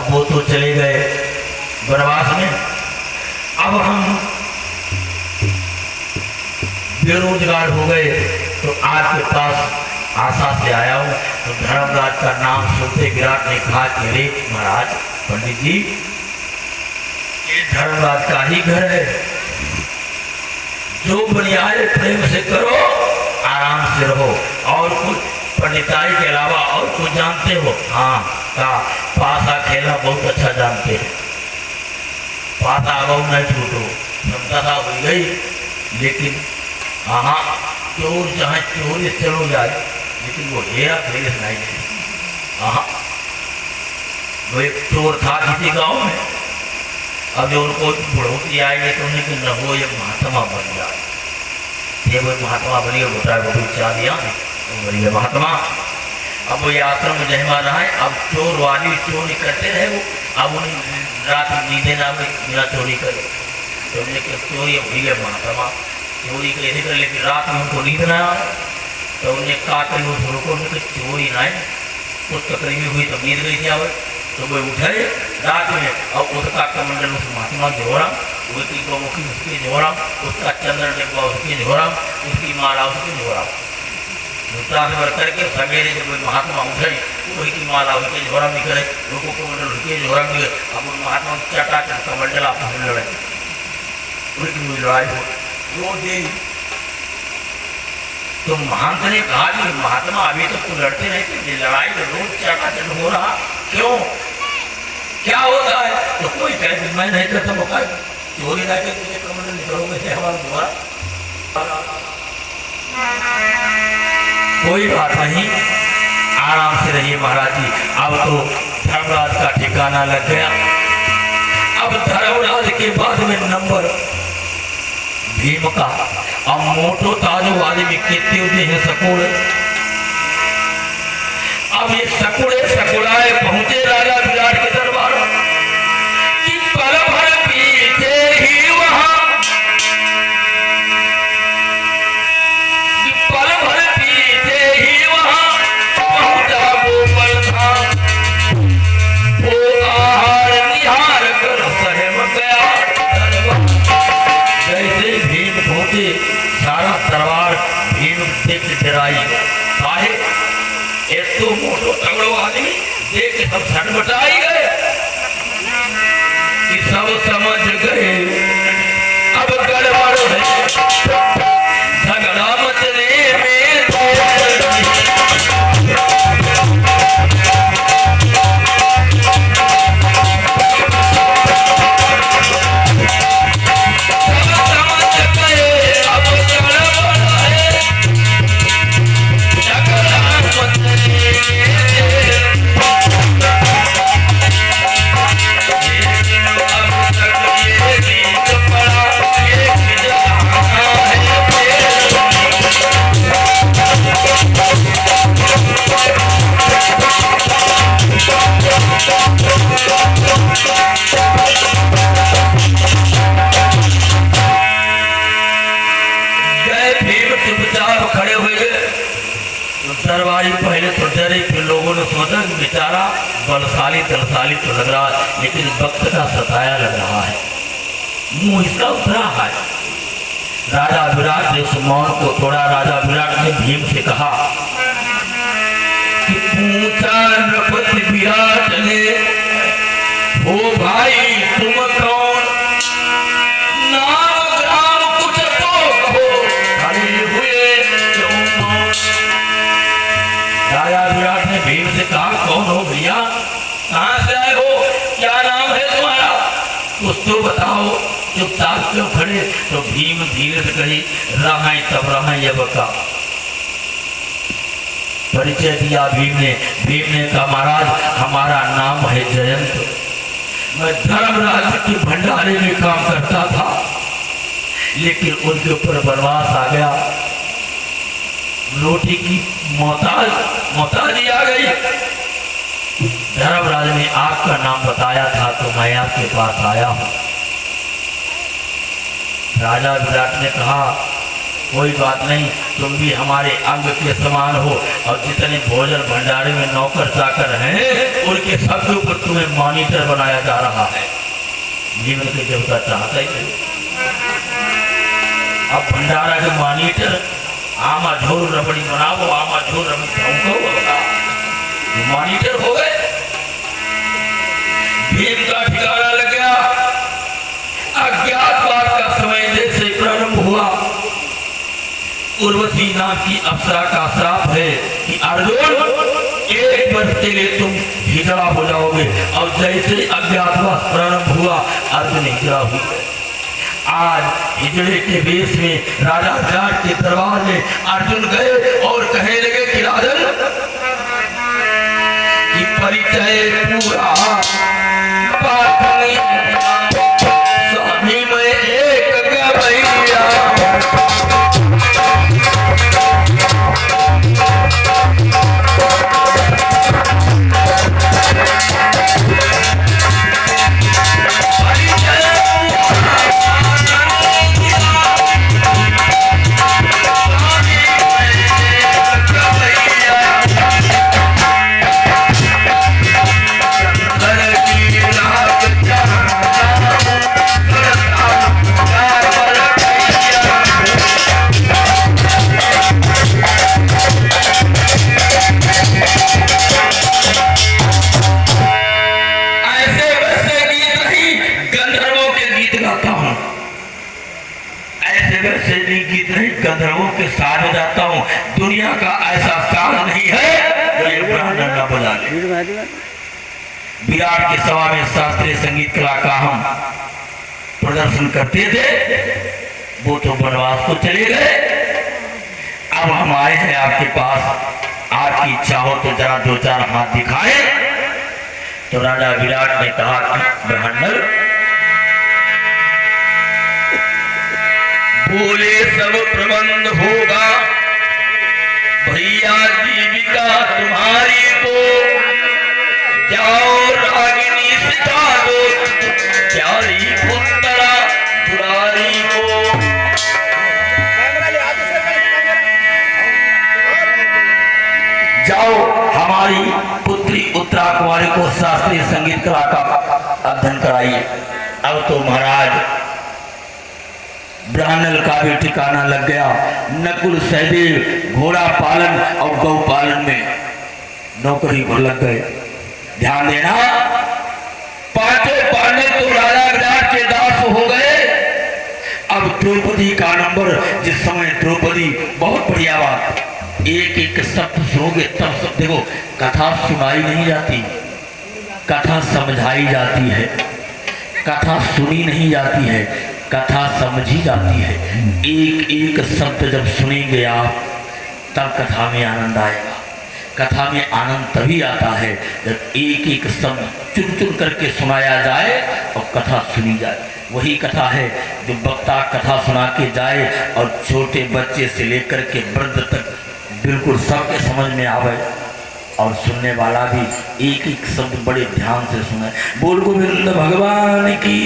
अब वो तो चले गए वनवास में। अब हम बेरोजगार हो गए, तो आपके पास आशा से आया हूँ। तो धर्मराज का नाम सुनते विराट ने कहा कि अरे महाराज पंडित जी, ये धर्मराज का ही घर है, जो बनियाए प्रेम से करो, आराम से रहो, और कुछ पंडिताई के अलावा और कुछ जानते हो? हाँ, कहा पासा खेलना बहुत अच्छा जानते हैं। पासा अब नहीं छूटो, क्षमता था हो गई, लेकिन हाँ चोर चाहे चोरी चलो जाए, लेकिन वो हेरा फेरी नहीं है। हाँ, वो एक चोर था किसी गांव में, अब जो उनको बढ़ोतरी आएगी तो उन्हें कि न वो एक महात्मा बन जाए, ये वो महात्मा बनिए, गोटा गोटी चा दिया तो बनिए महात्मा। अब वो ये आश्रम में जहमा रहा है। अब चोर वाली चोरी करते रहे वो, अब उन्हें रात में नींदे ना बिना चोरी करे, तो उन्हें चोरी हुई है महात्मा, चोरी कैसे कर, लेकिन रात में उनको नींद ना आए, तो उन्हें कहा करी वो रुको, चोरी ना है, कुछ तकलीफ हुई तो नींद गई थी। अब तो वो उठे रात में, और उसका कमंडल उस महात्मा जोड़ा, उसकी गौमुखी उसकी जोड़ा, उसका चंद्र डिब्बा उसकी जोड़ा, उसकी माला उसकी जोड़ा, दूसरा से करके सवेरे जब वो महात्मा उठे, वही की माला उसके झोरा में करे, लोगों कमंडल उसके झोरा में। अब उन महात्मा चटा कमंडल आपस में लड़े, उनकी लड़ाई हो रोज देवी। तो महंत ने कहा कि महात्मा अभी तक तो लड़ते नहीं थे, लड़ाई में रोज चटाचट हो रहा, क्यों, क्या होता है? तो कोई कहे मैं नहीं करता, वो कहे चोरी ना करके कमंडल निकलोगे से हमारा द्वारा, कोई बात नहीं, आराम से रहिए महाराज जी। अब तो धर्मराज का ठिकाना लग गया। अब धर्मराज के बाद में नंबर भीम का, अब मोटो ताजो आदमी कितने होते हैं सकुड़े। अब ये सकुड़े सकुड़ाए पहुंचे राजा विराट के दरबार, कि पल भर पीछे ही वहां, कि पल भर पीछे ही वहां पहुंचा गोपाल धाम। वो आहार निहार कर सहम गया दरबार। जैसे भीम पहुंचे, सारा दरबार भीम देख डराई, काहे एक तो मोटो तगड़ो आदमी देख के सब छटपटाई गए, कि सब समझ गए अब गड़बड़ है, झगड़ा मचने में दरबारी पहले तो डरे, फिर लोगों ने सोचा कि बेचारा बलशाली दलशाली तो लग रहा है, लेकिन वक्त का सताया लग रहा है, मुंह इसका उतरा है। राजा विराट ने उस मौन को तोड़ा। राजा विराट ने भीम से कहा कि पूछा नृपति विराट ने, हो भाई तुम कौन, नाम ग्राम कुछ तो कहो, खड़े हुए क्यों मौन। राजा विराट ने भीम से कहा कौन हो भैया, कहाँ से आए हो, क्या नाम है तुम्हारा, कुछ तो बताओ, चुपचाप क्यों खड़े। तो भीम धीरे से कही रहा तब रहा अब का परिचय दिया भीम ने। भीम ने कहा महाराज हमारा नाम है जयंत, मैं धर्मराज के भंडारे में काम करता था, लेकिन उनके ऊपर वनवास आ गया, रोटी की मोहताजी आ गई। धर्मराज ने आपका नाम बताया था तो मैं आपके पास आया हूं। राजा विराट ने कहा कोई बात नहीं, तुम भी हमारे अंग के समान हो, और जितने भोजन भंडारे में नौकर चाकर हैं उनके सबके ऊपर तुम्हें मॉनिटर बनाया जा रहा है। जीवन के देवता चाहता ही नहीं। अब भंडारा के मॉनिटर आमा झोर रबड़ी बनाओ, आमा झोर रबड़ी भौंको, मॉनिटर हो गए। भीम का ठिकाना लग गया। अज्ञातवास का समय जैसे प्रारंभ हुआ, उर्वशी नाम की अप्सरा का श्राप है कि अर्जुन 1 वर्ष के लिए तुम हिजड़ा हो जाओगे। और जैसे अज्ञातवास प्रारंभ हुआ, अर्जुन हिजड़ा हुई। आज हिजड़े के वेश में राजा विराट के दरबार में अर्जुन गए और कहने लगे कि राजन की परिचय पूरा स्वामी में एक गवैया। गंधर्वों के साथ में जाता हूँ। दुनिया का ऐसा साल नहीं है जो ये ब्राह्मण न बजा ले। विराट की सभा में शास्त्रीय संगीत कला का हम प्रदर्शन करते थे, वो तो वनवास को चले गए। अब हम आए हैं आपके पास, आपकी इच्छा हो तो जरा 2-4 हाथ दिखाए। तो राजा विराट ने कहा कि ब्राह्मण बोले सब प्रबंध होगा, भैया जीविका तुम्हारी को जाओ रागिनी सिखा दो, प्यारी पुत्रा दुरारी को। जाओ हमारी पुत्री उत्तरा कुमारी को शास्त्रीय संगीत कला का अध्ययन कराइए। अब तो महाराज ब्राह्मण का भी ठिकाना लग गया। नकुल सहदेव घोड़ा पालन और गौ पालन में नौकरी को लग गए। ध्यान देना, 5 पांडव तो राजा विराट के दास हो गए। अब द्रौपदी का नंबर। जिस समय द्रौपदी, बहुत बढ़िया बात, एक शब्द सुनोगे तब सब देखो, कथा सुनाई नहीं जाती, कथा समझाई जाती है, कथा सुनी नहीं जाती है, कथा समझी जाती है। एक शब्द जब सुनेंगे आप, तब कथा में आनंद आएगा। कथा में आनंद तभी आता है जब एक शब्द चुन चुन करके सुनाया जाए और कथा सुनी जाए। वही कथा है जो वक्ता कथा सुना के जाए और छोटे बच्चे से लेकर के वृद्ध तक बिल्कुल सबके समझ में आवे, और सुनने वाला भी एक शब्द बड़े ध्यान से सुने। बोल गोविंद भगवान की।